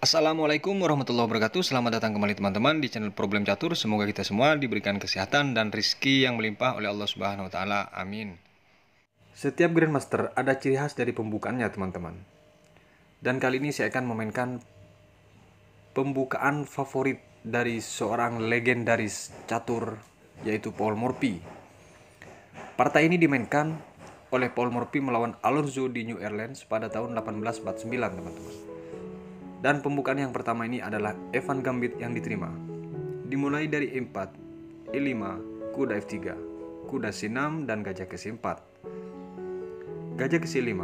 Assalamualaikum warahmatullahi wabarakatuh. Selamat datang kembali teman-teman di channel Problem Catur. Semoga kita semua diberikan kesehatan dan rizki yang melimpah oleh Allah Subhanahu wa taala. Amin. Setiap Grandmaster ada ciri khas dari pembukaannya, teman-teman. Dan kali ini saya akan memainkan pembukaan favorit dari seorang legendaris catur, yaitu Paul Morphy. Partai ini dimainkan oleh Paul Morphy melawan Alonso di New Orleans pada tahun 1849, teman-teman. Dan pembukaan yang pertama ini adalah Evan Gambit yang diterima. Dimulai dari E4, E5, kuda F3, kuda C6 dan gajah ke C4. Gajah ke C5,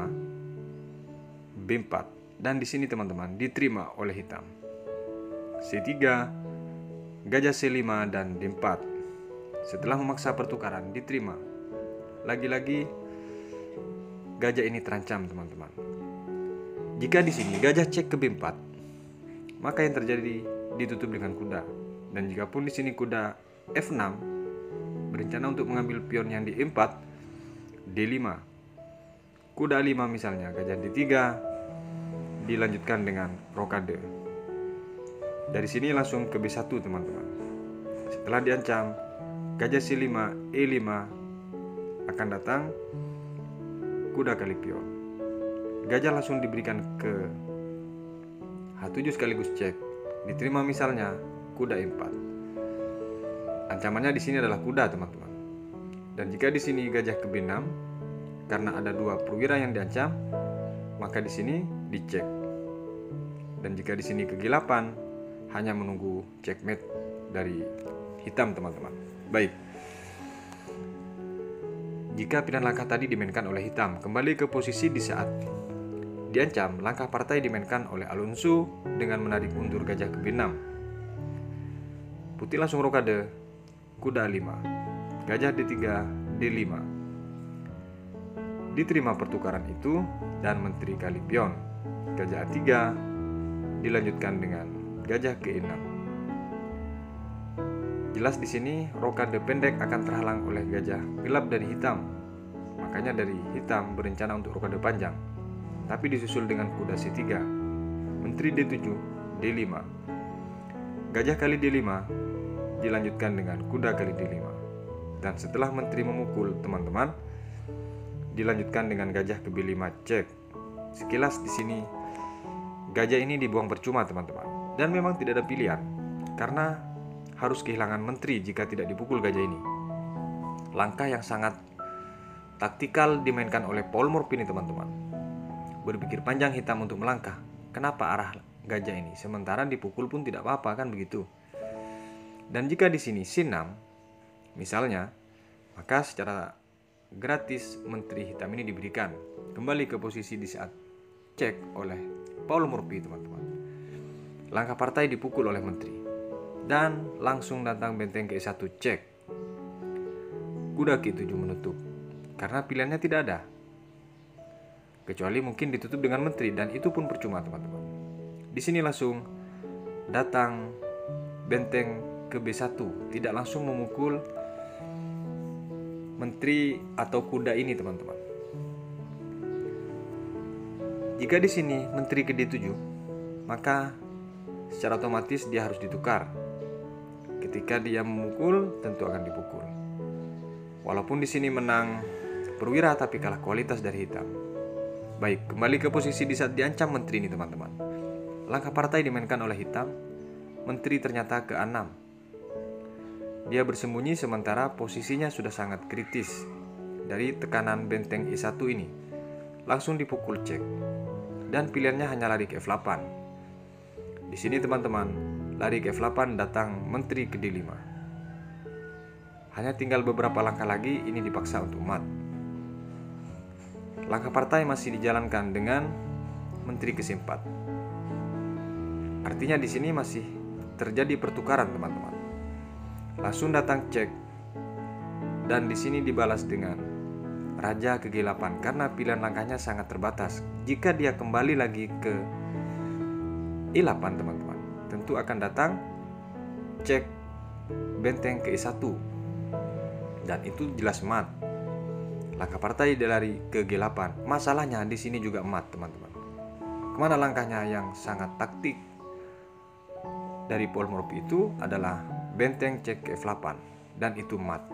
B4, dan di sini teman-teman diterima oleh hitam. C3, gajah C5 dan D4. Setelah memaksa pertukaran diterima. Lagi-lagi gajah ini terancam, teman-teman. Jika di sini gajah cek ke B4, maka yang terjadi ditutup dengan kuda. Dan jika pun di sini kuda F6 berencana untuk mengambil pion yang di E4, D5. Kuda 5 misalnya, gajah D3 dilanjutkan dengan rokade. Dari sini langsung ke B1, teman-teman. Setelah diancam, gajah C5, E5 akan datang kuda kali pion. Gajah langsung diberikan ke H7 sekaligus cek. Diterima misalnya kuda E4. Ancamannya di sini adalah kuda, teman-teman. Dan jika di sini gajah ke B6, karena ada dua perwira yang diancam, maka di sini dicek. Dan jika di sini ke G8, hanya menunggu checkmate dari hitam, teman-teman. Baik. Jika pilihan langkah tadi dimainkan oleh hitam, kembali ke posisi di saat diancam, langkah partai dimainkan oleh Alonso dengan menarik mundur gajah ke B6. Putih langsung rokade, kuda 5, gajah D3, D5. Diterima pertukaran itu dan menteri kali pion. Gajah A3 dilanjutkan dengan gajah ke E6. Jelas di sini rokade pendek akan terhalang oleh gajah gelap dari hitam. Makanya dari hitam berencana untuk rokade panjang, tapi disusul dengan kuda C3, menteri D7, D5. Gajah kali D5 dilanjutkan dengan kuda kali D5. Dan setelah menteri memukul, teman-teman, dilanjutkan dengan gajah ke B5 cek. Sekilas di sini gajah ini dibuang percuma, teman-teman. Dan memang tidak ada pilihan, karena harus kehilangan menteri jika tidak dipukul gajah ini. Langkah yang sangat taktikal dimainkan oleh Paul Morphy ini, teman-teman. Berpikir panjang hitam untuk melangkah. Kenapa arah gajah ini? Sementara dipukul pun tidak apa-apa, kan begitu. Dan jika di sini C6 misalnya, maka secara gratis menteri hitam ini diberikan kembali ke posisi di saat cek oleh Paul Morphy, teman-teman. Langkah partai dipukul oleh menteri dan langsung datang benteng ke E1 cek. Kuda K7 menutup karena pilihannya tidak ada, kecuali mungkin ditutup dengan menteri, dan itu pun percuma, teman-teman. Di sini langsung datang benteng ke B1, tidak langsung memukul menteri atau kuda ini, teman-teman. Jika di sini menteri ke D7, maka secara otomatis dia harus ditukar. Ketika dia memukul, tentu akan dipukul. Walaupun di sini menang perwira, tapi kalah kualitas dari hitam. Baik, kembali ke posisi di saat diancam menteri ini, teman-teman. Langkah partai dimainkan oleh hitam. Menteri ternyata ke A6. Dia bersembunyi sementara posisinya sudah sangat kritis dari tekanan benteng E1 ini. Langsung dipukul cek. Dan pilihannya hanya lari ke F8. Di sini, teman-teman, lari ke F8 datang menteri ke D5. Hanya tinggal beberapa langkah lagi, ini dipaksa untuk mat. Langkah partai masih dijalankan dengan menteri ke C4. Artinya di sini masih terjadi pertukaran, teman-teman. Langsung datang cek. Dan di sini dibalas dengan raja ke G8 karena pilihan langkahnya sangat terbatas. Jika dia kembali lagi ke E8, teman-teman, tentu akan datang cek benteng ke E1. Dan itu jelas mat. Langkah partai dia lari ke G8. Masalahnya di sini juga mat, teman-teman. Kemana langkahnya yang sangat taktik dari Paul Morphy itu adalah benteng cek ke F8, dan itu mat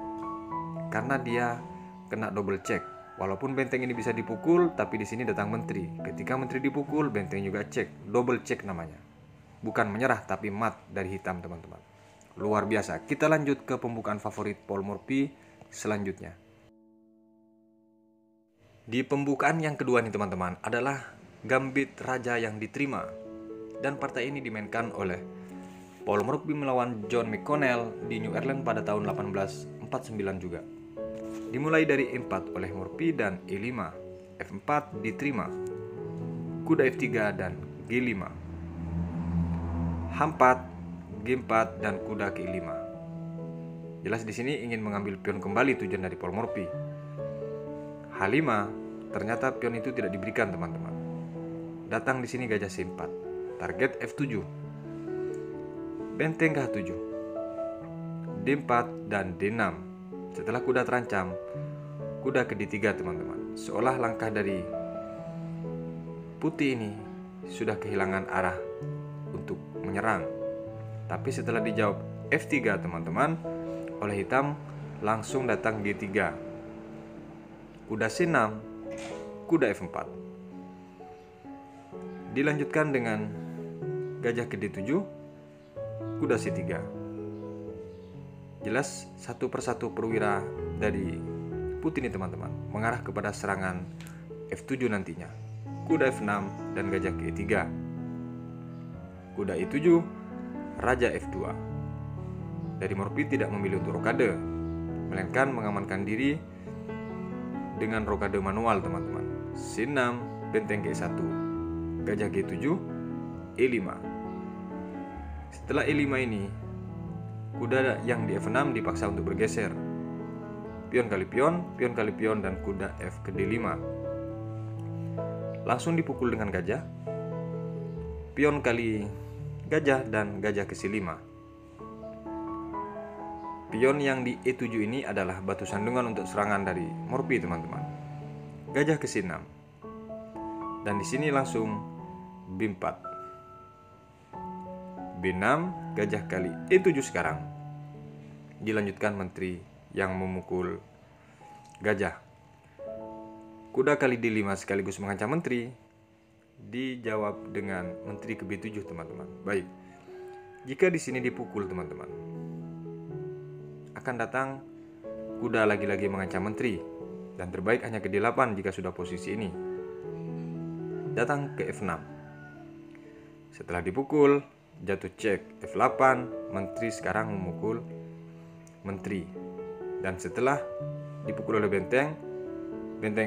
karena dia kena double cek. Walaupun benteng ini bisa dipukul, tapi di sini datang menteri. Ketika menteri dipukul, benteng juga cek, double cek namanya. Bukan menyerah, tapi mat dari hitam, teman-teman. Luar biasa. Kita lanjut ke pembukaan favorit Paul Morphy selanjutnya. Di pembukaan yang kedua nih teman-teman adalah gambit raja yang diterima. Dan partai ini dimainkan oleh Paul Morphy melawan John McConnell di New Ireland pada tahun 1849 juga. Dimulai dari E4 oleh Morphy dan E5, F4 diterima, kuda F3 dan G5, H4, G4 dan kuda ke E5. Jelas di sini ingin mengambil pion kembali tujuan dari Paul Morphy. H5, ternyata pion itu tidak diberikan teman-teman. Datang di sini gajah C4, target F7, benteng ke H7, D4 dan D6. Setelah kuda terancam, kuda ke D3 teman-teman. Seolah langkah dari putih ini sudah kehilangan arah untuk menyerang. Tapi setelah dijawab F3 teman-teman oleh hitam, langsung datang D3, kuda C6, kuda F4. Dilanjutkan dengan gajah ke D7, kuda C3. Jelas satu persatu perwira dari putih ini teman-teman mengarah kepada serangan F7 nantinya. Kuda F6 dan gajah ke E3, kuda E7, raja F2. Dari Morphy tidak memilih untuk rokade, melainkan mengamankan diri dengan rokade manual teman-teman. C6, benteng ke E1, gajah G7, E5. Setelah E5 ini, kuda yang di F6 dipaksa untuk bergeser. Pion kali pion, dan kuda F ke D5. Langsung dipukul dengan gajah. Pion kali gajah dan gajah ke C5. Pion yang di E7 ini adalah batu sandungan untuk serangan dari Morphy teman-teman. Gajah ke C6. Dan di sini langsung B4. B6, gajah kali E7 sekarang. Dilanjutkan menteri yang memukul gajah. Kuda kali D5 sekaligus mengancam menteri. Dijawab dengan menteri ke B7 teman-teman. Baik. Jika di sini dipukul teman-teman, akan datang kuda lagi-lagi mengancam menteri, dan terbaik hanya ke D8 jika sudah posisi ini. Datang ke F6. Setelah dipukul, jatuh cek F8, menteri sekarang memukul menteri. Dan setelah dipukul oleh benteng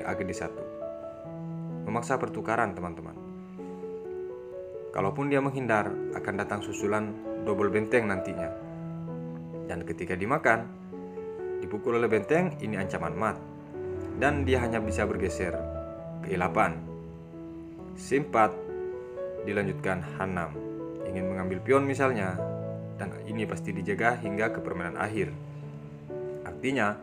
A ke D1. Memaksa pertukaran teman-teman. Kalaupun dia menghindar, akan datang susulan double benteng nantinya. Dan ketika dimakan, dipukul oleh benteng, ini ancaman mat. Dan dia hanya bisa bergeser ke E8. C4, dilanjutkan H6. Ingin mengambil pion misalnya, dan ini pasti dijaga hingga ke permainan akhir. Artinya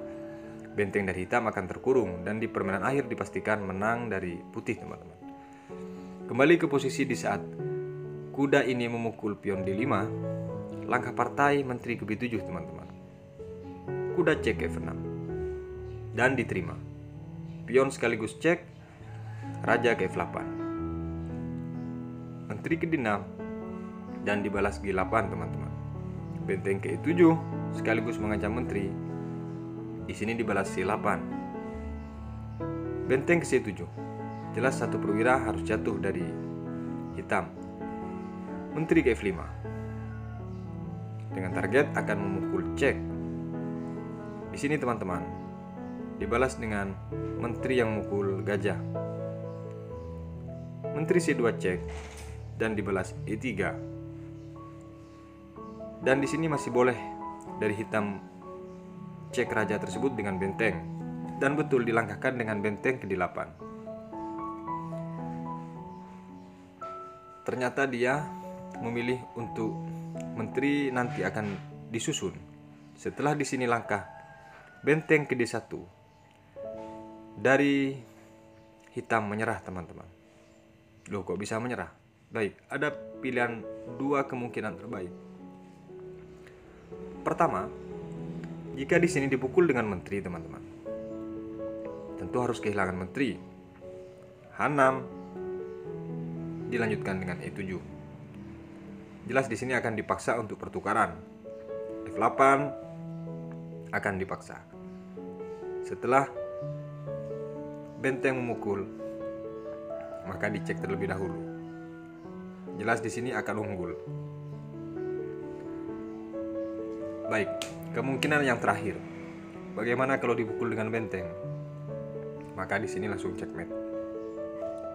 benteng dari hitam akan terkurung, dan di permainan akhir dipastikan menang dari putih teman-teman. Kembali ke posisi di saat kuda ini memukul pion D5, langkah partai menteri ke B7 teman-teman. Kuda cek F6 dan diterima. Pion sekaligus cek, raja ke F8, menteri ke D6 dan dibalas G8 teman-teman. Benteng ke E7 sekaligus mengancam menteri. Di sini dibalas C8. Benteng ke C7. Jelas satu perwira harus jatuh dari hitam. Menteri ke F5. Dengan target akan memukul cek. Di sini teman-teman dibalas dengan menteri yang memukul gajah. Menteri C2 cek dan dibalas E3. Dan di sini masih boleh dari hitam cek raja tersebut dengan benteng, dan betul dilangkahkan dengan benteng ke D8. Ternyata dia memilih untuk menteri nanti akan disusun. Setelah di sini langkah benteng ke D1. Dari hitam menyerah teman-teman. Loh, kok bisa menyerah? Baik, ada pilihan dua kemungkinan terbaik. Pertama, jika di sini dipukul dengan menteri, teman-teman, tentu harus kehilangan menteri. H6 dilanjutkan dengan E7. Jelas di sini akan dipaksa untuk pertukaran. F8 akan dipaksa. Setelah benteng memukul, maka dicek terlebih dahulu. Jelas di sini akan unggul. Baik, kemungkinan yang terakhir. Bagaimana kalau dipukul dengan benteng? Maka di sini langsung checkmate.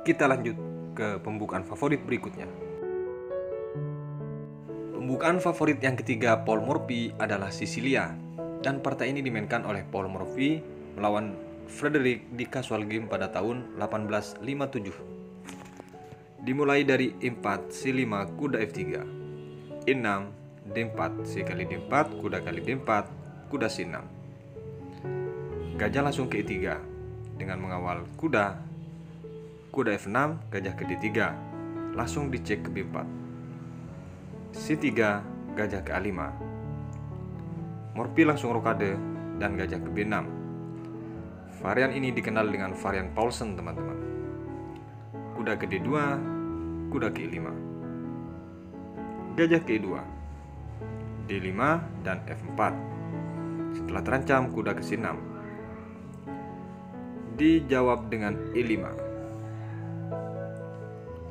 Kita lanjut ke pembukaan favorit berikutnya. Pembukaan favorit yang ketiga Paul Morphy adalah Sicilia, dan partai ini dimainkan oleh Paul Morphy melawan Frederick di casual game pada tahun 1857. Dimulai dari E4, C5, kuda F3, E6, D4, C kali D4, kuda kali D4, kuda C6. Gajah langsung ke E3 dengan mengawal kuda F6, gajah ke D3, langsung dicek ke B4. C3, gajah ke A5. Morphy langsung rokade dan gajah ke B6. Varian ini dikenal dengan varian Paulsen, teman-teman. Kuda ke D2, kuda ke E5. Gajah ke E2, D5 dan F4. Setelah terancam, kuda ke C6. Dijawab dengan E5.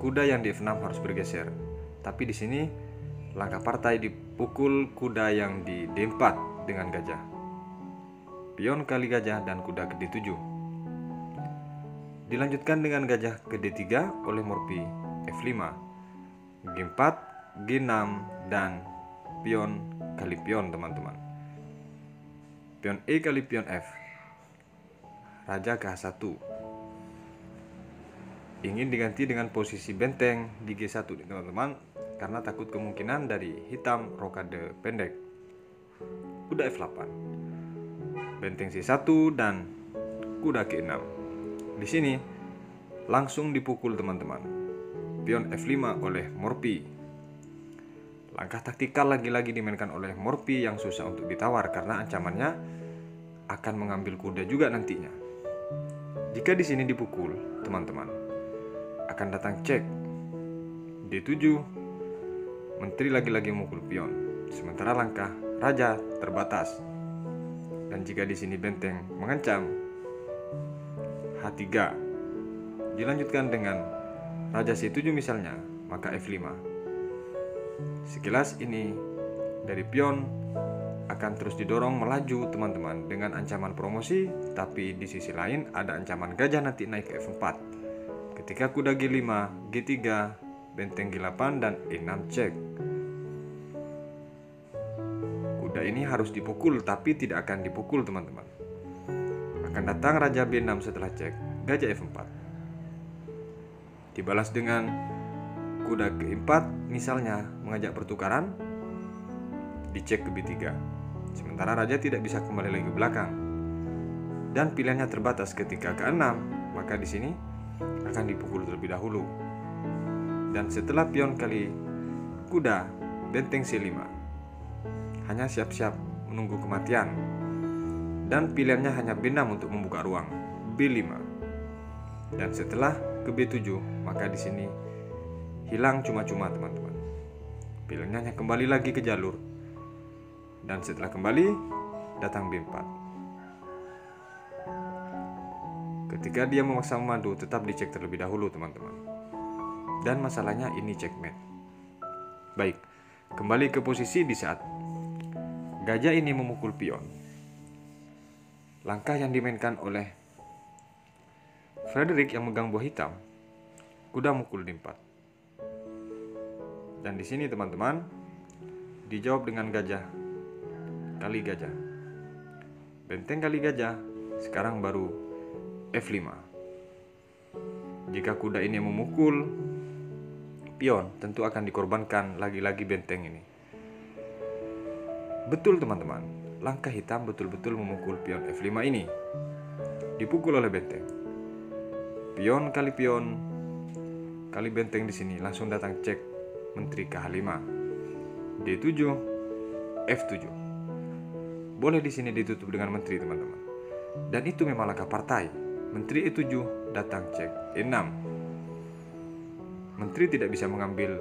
Kuda yang di F6 harus bergeser. Tapi di sini langkah partai dipukul kuda yang di D4 dengan gajah. Pion kali gajah dan kuda ke D7. Dilanjutkan dengan gajah ke D3 oleh Morphy F5, G4, G6 dan pion kali pion, teman-teman. Pion E kali pion F. Raja ke H1. Ingin diganti dengan posisi benteng di G1, teman-teman, karena takut kemungkinan dari hitam rokade pendek. Kuda F8, benteng C1 dan kuda ke 6. Di sini langsung dipukul, teman-teman. Pion F5 oleh Morphy. Langkah taktikal lagi-lagi dimainkan oleh Morphy yang susah untuk ditawar karena ancamannya akan mengambil kuda juga nantinya. Jika di sini dipukul, teman-teman, akan datang cek. D7, menteri lagi-lagi memukul pion. Sementara langkah raja terbatas. Dan jika di sini benteng mengancam, H3. Dilanjutkan dengan raja C7 misalnya, maka F5. Sekilas ini dari pion akan terus didorong melaju, teman-teman, dengan ancaman promosi, tapi di sisi lain ada ancaman gajah nanti naik ke F4. Ketika kuda G5, G3, benteng G8 dan E6 cek. Kuda ini harus dipukul tapi tidak akan dipukul, teman-teman. Akan datang raja B6 setelah cek, gajah F4. Dibalas dengan kuda ke4 misalnya mengajak pertukaran, dicek ke B3. Sementara raja tidak bisa kembali lagi ke belakang. Dan pilihannya terbatas ketika ke6, maka di sini akan dipukul terlebih dahulu. Dan setelah pion kali kuda, benteng C5. Hanya siap-siap menunggu kematian. Dan pilihannya hanya B6 untuk membuka ruang, B5. Dan setelah ke B7, maka di sini hilang cuma-cuma, teman-teman. Pilihannya hanya kembali lagi ke jalur. Dan setelah kembali, datang B4. Ketika dia memaksa memadu, tetap dicek terlebih dahulu, teman-teman. Dan masalahnya ini checkmate. Baik, kembali ke posisi di saat gajah ini memukul pion. Langkah yang dimainkan oleh Frederick yang megang buah hitam, kuda mukul D4. Dan di sini, teman-teman, dijawab dengan gajah kali gajah. Benteng kali gajah, sekarang baru F5. Jika kuda ini memukul pion, tentu akan dikorbankan lagi-lagi benteng ini. Betul, teman-teman, langkah hitam betul-betul memukul pion F5 ini. Dipukul oleh benteng. Pion kali benteng di sini langsung datang cek menteri ke H5. D7, F7. boleh di sini ditutup dengan menteri, teman-teman. Dan itu memang langkah partai. Menteri E7 datang cek E6. Menteri tidak bisa mengambil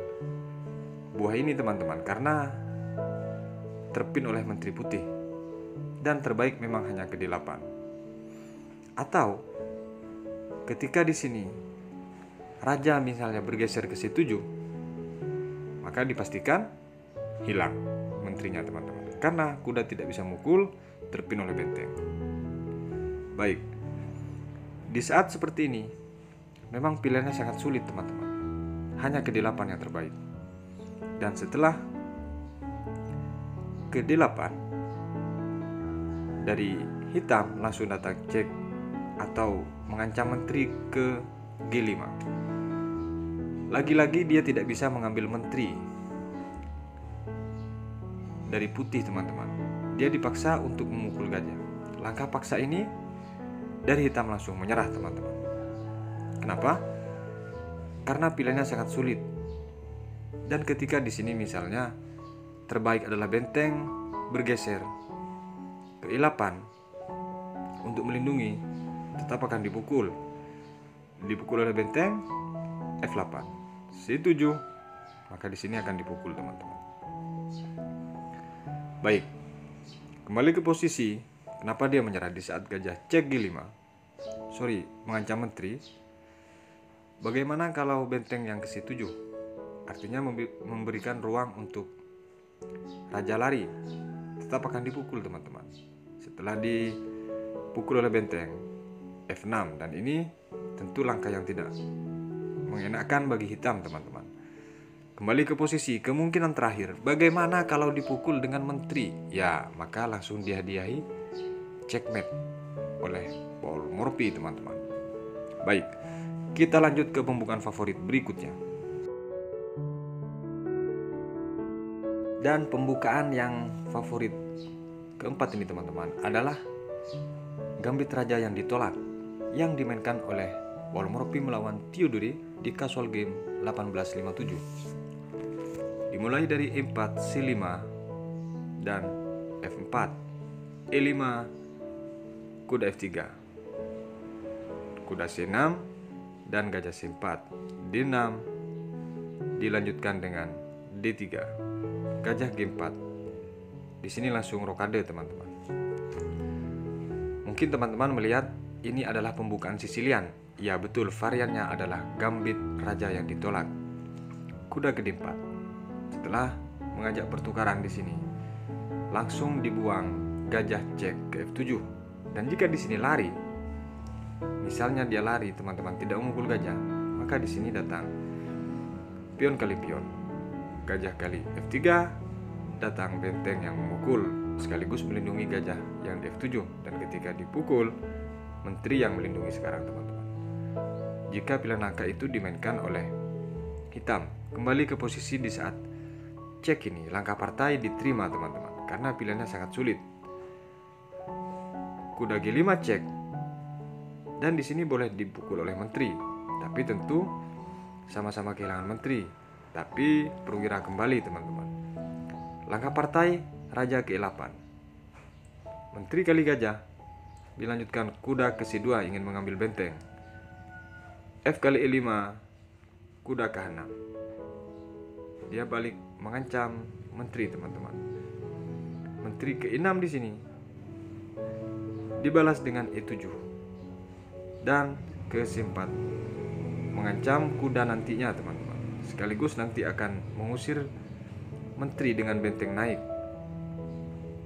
buah ini, teman-teman, karena terpin oleh menteri putih. Dan terbaik memang hanya ke D8. Atau ketika di sini raja misalnya bergeser ke C7, maka dipastikan hilang menterinya, teman-teman, karena kuda tidak bisa mukul, terpin oleh benteng. Baik, di saat seperti ini memang pilihannya sangat sulit, teman-teman. Hanya ke D8 yang terbaik. Dan setelah ke D8, dari hitam langsung datang cek atau mengancam menteri ke G5. Lagi-lagi dia tidak bisa mengambil menteri dari putih, teman-teman. Dia dipaksa untuk memukul gajah. Langkah paksa ini dari hitam langsung menyerah, teman-teman. Kenapa? Karena pilihannya sangat sulit. Dan ketika di sini misalnya terbaik adalah benteng bergeser ke E8 untuk melindungi, tetap akan dipukul oleh benteng F8, C7, maka di sini akan dipukul, teman-teman. Baik, kembali ke posisi. Kenapa dia menyerah di saat gajah cek G5? Mengancam menteri. Bagaimana kalau benteng yang ke C7? Artinya memberikan ruang untuk raja lari. Tetap akan dipukul, teman-teman. Setelah dipukul oleh benteng F6, dan ini tentu langkah yang tidak mengenakan bagi hitam, teman-teman. Kembali ke posisi, kemungkinan terakhir, bagaimana kalau dipukul dengan menteri? Ya, maka langsung dihadiahi checkmate oleh Paul Morphy, teman-teman. Baik, kita lanjut ke pembukaan favorit berikutnya. Dan pembukaan yang favorit keempat ini, teman-teman, adalah gambit raja yang ditolak, yang dimainkan oleh Paul Morphy melawan Theodore di casual game 1857. Dimulai dari E4, C5, dan F4, E5, kuda F3, kuda C6, dan gajah C4, D6, dilanjutkan dengan D3, gajah G4. Di sini langsung rokade, teman-teman. Mungkin teman-teman melihat ini adalah pembukaan Sicilian. Ya betul, variannya adalah gambit raja yang ditolak, kuda ke D4. Setelah mengajak pertukaran di sini, langsung dibuang gajah cek ke F7. Dan jika di sini lari, misalnya dia lari, teman-teman, tidak memukul gajah, maka di sini datang pion kali pion, gajah kali F3, datang benteng yang memukul sekaligus melindungi gajah yang di F7. Dan ketika dipukul, menteri yang melindungi sekarang, teman-teman. Jika pilihan langkah itu dimainkan oleh hitam, kembali ke posisi di saat cek ini, langkah partai diterima, teman-teman, karena pilihannya sangat sulit. Kuda G5 cek, dan di sini boleh dipukul oleh menteri, tapi tentu sama-sama kehilangan menteri, tapi perwira kembali, teman-teman. Langkah partai raja ke E8, menteri kali gajah, dilanjutkan kuda ke C2 ingin mengambil benteng, F kali E5, kuda ke H6. Dia balik mengancam menteri, teman-teman. Menteri ke E6 di sini dibalas dengan E7 dan ke C4, mengancam kuda nantinya, teman-teman. Sekaligus nanti akan mengusir menteri dengan benteng naik.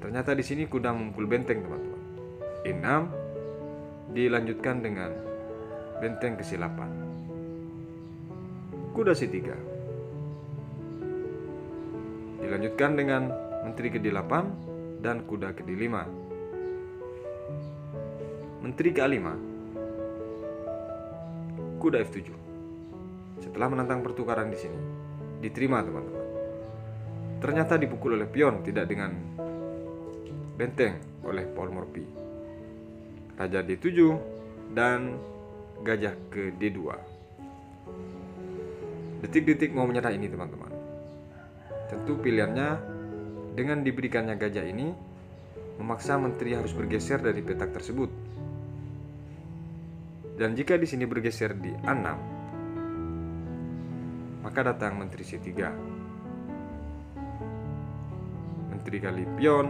Ternyata di sini kuda memukul benteng, teman-teman. E6 dilanjutkan dengan benteng ke C8, kuda C3, dilanjutkan dengan menteri ke D8 dan kuda ke D5, menteri ke A5, kuda F7. Setelah menantang pertukaran di sini, diterima, teman-teman. Ternyata dipukul oleh pion, tidak dengan benteng oleh Paul Morphy. Raja D7 dan gajah ke D2. Detik-detik mau menyerah ini, teman-teman. Tentu pilihannya dengan diberikannya gajah ini, memaksa menteri harus bergeser dari petak tersebut. Dan jika di sini bergeser di A6, maka datang menteri C3. Menteri kali pion,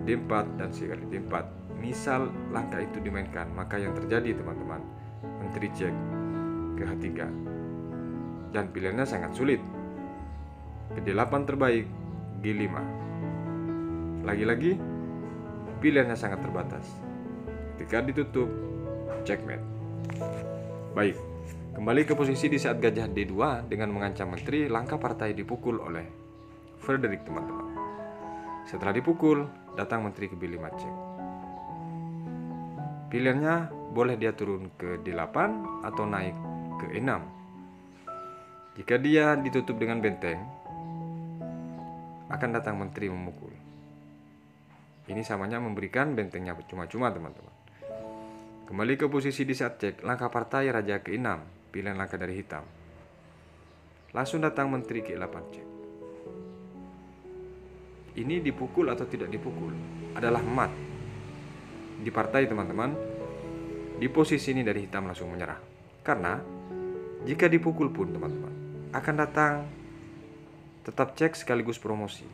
D4 dan C kali D4. Misal langkah itu dimainkan, maka yang terjadi teman-teman, menteri cek ke H3. Dan pilihannya sangat sulit. Ke D8 terbaik, G5. Lagi-lagi pilihannya sangat terbatas. Ketika ditutup, checkmate. Baik, kembali ke posisi di saat gajah D2 dengan mengancam menteri, langkah partai dipukul oleh Frederick, teman-teman. Setelah dipukul, datang menteri ke B5 cek. Pilihannya boleh dia turun ke D8 atau naik ke E6. Jika dia ditutup dengan benteng, akan datang menteri memukul. Ini samanya memberikan bentengnya cuma-cuma, teman-teman. Kembali ke posisi di saat cek, langkah partai raja ke E6, pilihan langkah dari hitam. Langsung datang menteri ke E8 cek. Ini dipukul atau tidak dipukul adalah mat di partai, teman-teman. Di posisi ini dari hitam langsung menyerah. Karena jika dipukul pun, teman-teman, akan datang tetap cek sekaligus promosi.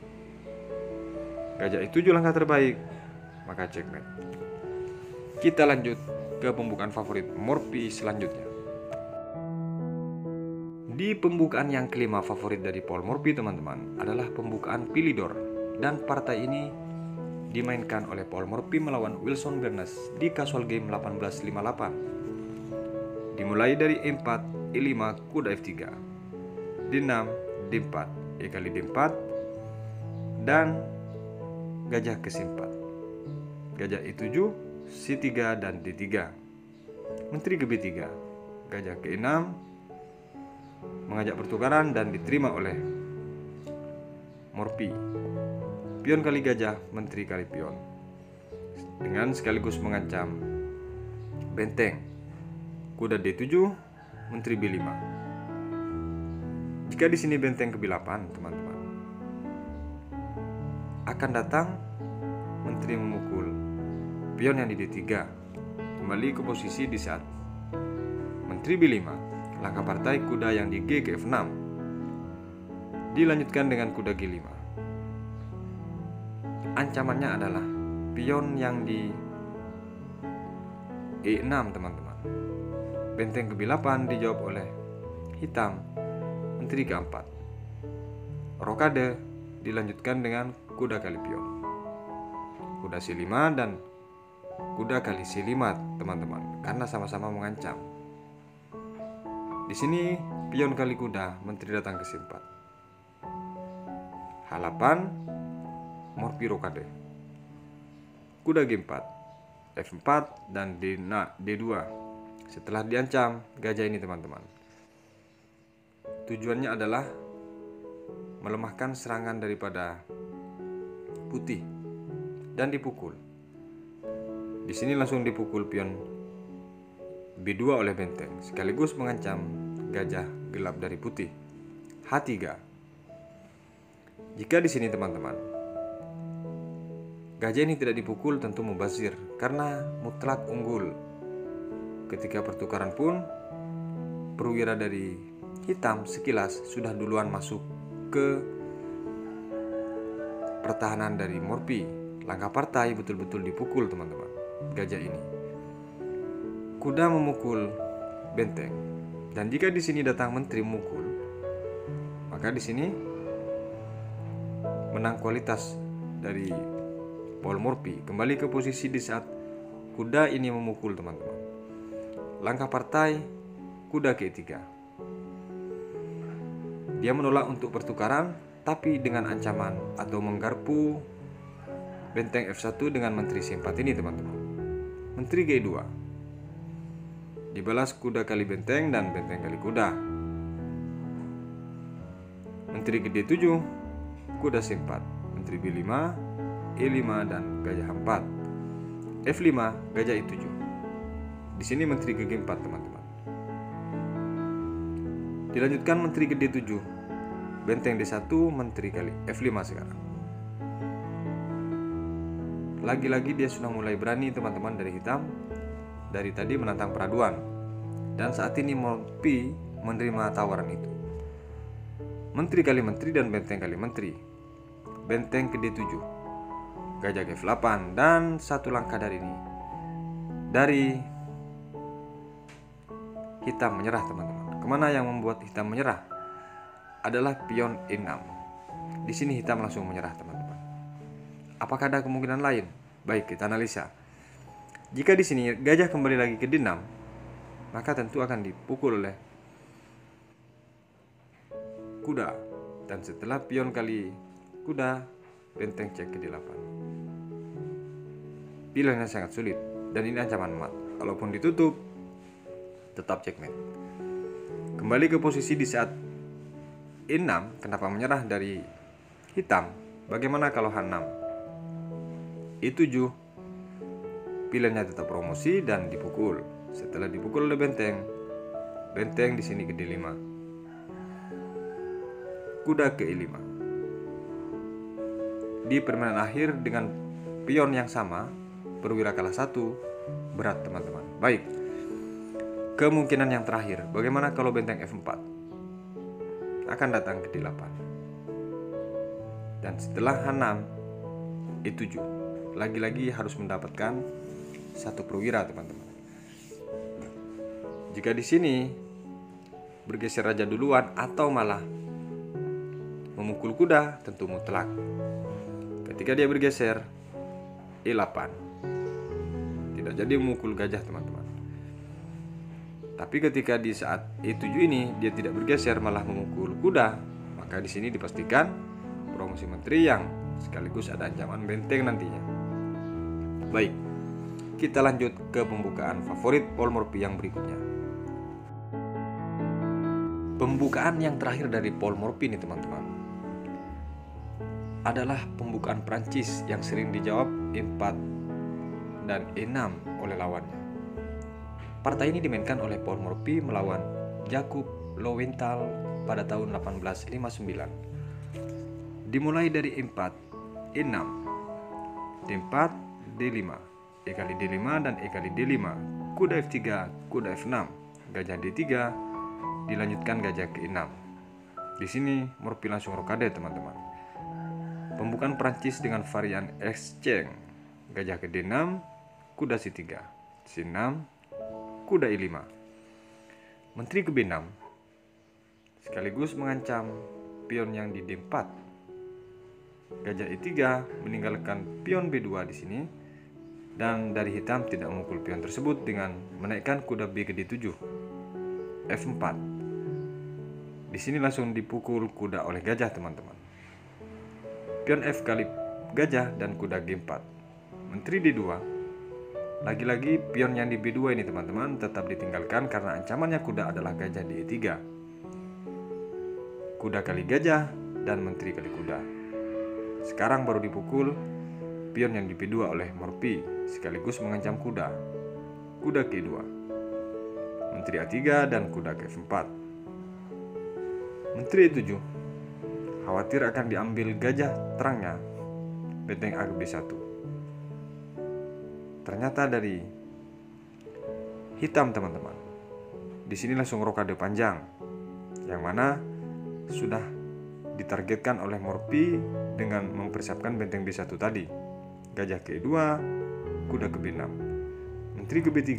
Gajah E7 langkah terbaik, maka checkmate. Kita lanjut ke pembukaan favorit Morphy selanjutnya. Di pembukaan yang kelima favorit dari Paul Morphy, teman-teman, adalah pembukaan Philidor, dan partai ini dimainkan oleh Paul Morphy melawan Wilson Barnes di casual game 1858. Dimulai dari E4, E5, kuda F3, D6, D4, E kali D4, dan gajah ke C4. Gajah E7, C3 dan D3. Menteri ke B3, gajah ke E6, mengajak pertukaran dan diterima oleh Morphy. Pion kali gajah, menteri kali pion, dengan sekaligus mengancam benteng. Kuda D7, menteri B5. Jika di sini benteng ke B8, teman-teman, akan datang menteri memukul pion yang di D3. Kembali ke posisi di saat menteri B5, langkah partai kuda yang di G ke F6. Dilanjutkan dengan kuda G5. Ancamannya adalah pion yang di E6, teman-teman. Benteng ke B8 dijawab oleh hitam, menteri ke-4. Rokade dilanjutkan dengan kuda kali pion, kuda C5 dan kuda kali C5, teman-teman, karena sama-sama mengancam. Di sini pion kali kuda, menteri datang ke C4. H8, Morphy rokade. Kuda G4, F4 dan D2. Setelah diancam gajah ini, teman-teman, tujuannya adalah melemahkan serangan daripada putih dan dipukul. Di sini langsung dipukul pion B2 oleh benteng, sekaligus mengancam gajah gelap dari putih. H3. Jika di sini, teman-teman, gajah ini tidak dipukul, tentu mubazir karena mutlak unggul. Ketika pertukaran pun, perwira dari hitam sekilas sudah duluan masuk ke pertahanan dari Morphy. Langkah partai betul-betul dipukul, teman-teman, gajah ini. Kuda memukul benteng, dan jika di sini datang menteri memukul, maka di sini menang kualitas dari Paul Morphy. Kembali ke posisi di saat kuda ini memukul, teman-teman. Langkah partai kuda ke E3. Dia menolak untuk pertukaran, tapi dengan ancaman atau menggarpu benteng F1 dengan menteri C4 ini, teman-teman. Menteri G2. Dibalas kuda kali benteng dan benteng kali kuda. Menteri ke D7, kuda C4, menteri B5, E5 dan gajah H4. F5, gajah E7. Di sini menteri ke G4, teman-teman. Dilanjutkan menteri ke D7, benteng D1, menteri kali F5 sekarang. Lagi-lagi dia sudah mulai berani teman-teman dari hitam. Dari tadi menantang peraduan. Dan saat ini Morpi menerima tawaran itu. Menteri kali menteri dan benteng kali menteri. Benteng ke D7, gajah ke F8, dan satu langkah dari ini. Dari hitam menyerah teman-teman. Kemana yang membuat hitam menyerah? Adalah pion E6. Di sini hitam langsung menyerah teman-teman. Apakah ada kemungkinan lain? Baik, kita analisa. Jika di sini gajah kembali lagi ke D6, maka tentu akan dipukul oleh kuda. Dan setelah pion kali kuda, benteng cek ke D8. Pilihannya sangat sulit, dan ini ancaman mat. Kalaupun ditutup, tetap checkmate. Kembali ke posisi di saat E6, kenapa menyerah dari hitam? Bagaimana kalau H6? E7, pilihannya tetap promosi dan dipukul. Setelah dipukul oleh benteng, benteng di sini ke D5, kuda ke E5. Di permainan akhir dengan pion yang sama, perwira kalah 1, berat teman-teman. Baik, kemungkinan yang terakhir, bagaimana kalau benteng F4 akan datang ke D8, dan setelah H6, E7, lagi-lagi harus mendapatkan satu perwira teman-teman. Jika di sini bergeser raja duluan atau malah memukul kuda, tentu mutlak. Ketika dia bergeser E8, tidak jadi memukul gajah teman-teman. Tapi ketika di saat E7 ini dia tidak bergeser malah memukul kuda, maka di sini dipastikan promosi menteri yang sekaligus ada ancaman benteng nantinya. Baik, kita lanjut ke pembukaan favorit Paul Morphy yang berikutnya. Pembukaan yang terakhir dari Paul Morphy ini teman-teman adalah pembukaan Prancis yang sering dijawab E4 dan E6 oleh lawannya. Partai ini dimainkan oleh Paul Morphy melawan Jakub Lowenthal pada tahun 1859. Dimulai dari E4, E6, D4, D5, E kali D5 dan E kali D5, kuda F3, kuda F6, gajah D3, dilanjutkan gajah ke E6. Di sini Morphy langsung rokade teman-teman. Pembukaan Prancis dengan varian exchange, gajah ke D6, kuda C3, C6, kuda E5, menteri ke B6, sekaligus mengancam pion yang di D4. Gajah E3 meninggalkan pion B2 di sini, dan dari hitam tidak memukul pion tersebut dengan menaikkan kuda B ke D7, F4. Di sini langsung dipukul kuda oleh gajah teman-teman. Pion F kali gajah dan kuda G4, menteri D2. Lagi-lagi pion yang di B2 ini teman-teman tetap ditinggalkan karena ancamannya kuda adalah gajah di E3. Kuda kali gajah dan menteri kali kuda. Sekarang baru dipukul pion yang di B2 oleh Morphy, sekaligus mengancam kuda. Kuda ke E2, menteri A3 dan kuda ke F4. Menteri E7, khawatir akan diambil gajah terangnya, benteng A ke B1. Ternyata dari hitam teman-teman. Di sini langsung rokade panjang, yang mana sudah ditargetkan oleh Morphy dengan mempersiapkan benteng B1 tadi. Gajah ke E2, kuda ke B6, menteri ke B3,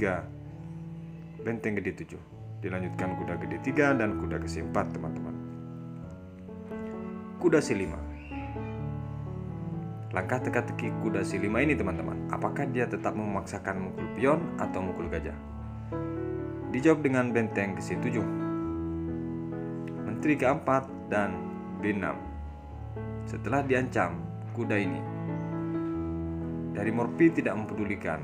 benteng ke D7. Dilanjutkan kuda ke D3 dan kuda ke C4 teman-teman. Kuda C5. Langkah teka-teki kuda C5 ini teman-teman, apakah dia tetap memaksakan mukul pion atau mukul gajah? Dijawab dengan benteng ke C7, menteri ke 4 dan B6. Setelah diancam kuda ini, dari Morphy tidak mempedulikan,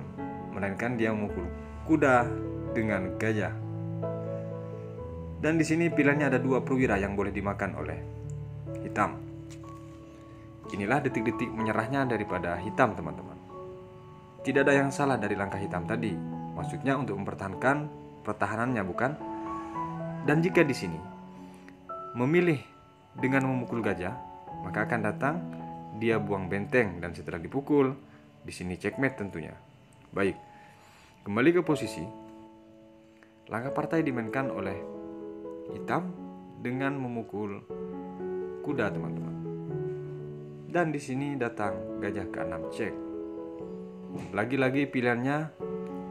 melainkan dia memukul kuda dengan gajah. Dan di sini pilihannya ada dua perwira yang boleh dimakan oleh hitam. Inilah detik-detik menyerahnya daripada hitam teman-teman. Tidak ada yang salah dari langkah hitam tadi, maksudnya untuk mempertahankan pertahanannya, bukan? Dan jika di sini memilih dengan memukul gajah, maka akan datang dia buang benteng, dan setelah dipukul Di sini checkmate tentunya. Baik, kembali ke posisi. Langkah partai dimainkan oleh hitam dengan memukul kuda, teman-teman. Dan di sini datang gajah ke-6 cek. Lagi-lagi pilihannya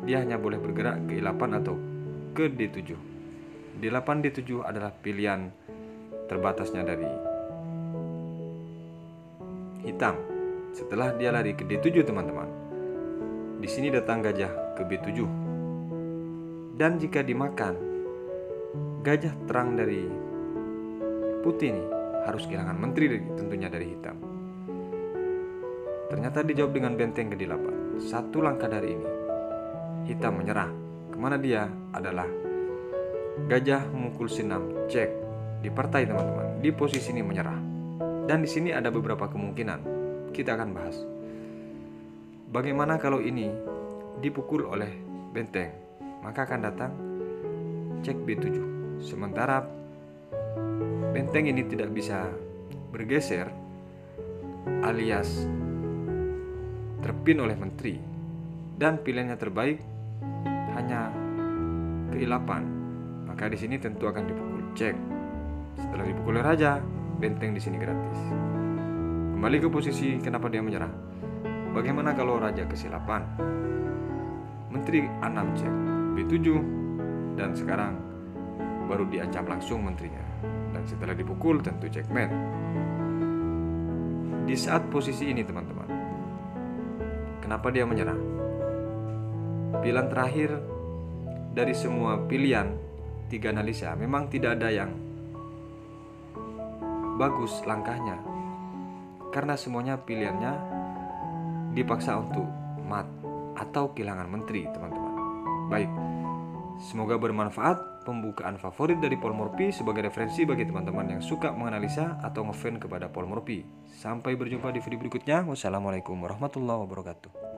dia hanya boleh bergerak ke E8 atau ke D7. D8 D7 adalah pilihan terbatasnya dari hitam. Setelah dia lari ke D7, teman-teman, di sini datang gajah ke B7. Dan jika dimakan gajah terang dari putih ini, harus kehilangan menteri tentunya dari hitam. Ternyata dijawab dengan benteng ke-8. Satu langkah dari ini, hitam menyerah. Kemana dia? Adalah gajah memukul C6 cek di partai, teman-teman. Di posisi ini menyerah. Dan di sini ada beberapa kemungkinan. Kita akan bahas. Bagaimana kalau ini dipukul oleh benteng? Maka akan datang cek B7. Sementara benteng ini tidak bisa bergeser alias terpin oleh menteri, dan pilihannya terbaik hanya ke E8. Maka di sini tentu akan dipukul cek. Setelah dipukul oleh raja, benteng di sini gratis. Kembali ke posisi, kenapa dia menyerah? Bagaimana kalau raja ke C8? Menteri A6 cek B7, dan sekarang baru diancam langsung menterinya. Dan setelah dipukul tentu checkmate. Di saat posisi ini, teman-teman, kenapa dia menyerah? Pilihan terakhir dari semua pilihan 3 analisa memang tidak ada yang bagus langkahnya, karena semuanya pilihannya dipaksa untuk mat atau kehilangan menteri, teman-teman. Baik, semoga bermanfaat pembukaan favorit dari Polmorphi sebagai referensi bagi teman-teman yang suka menganalisa atau ngefans kepada Polmorphi. Sampai berjumpa di video berikutnya. Wassalamualaikum warahmatullahi wabarakatuh.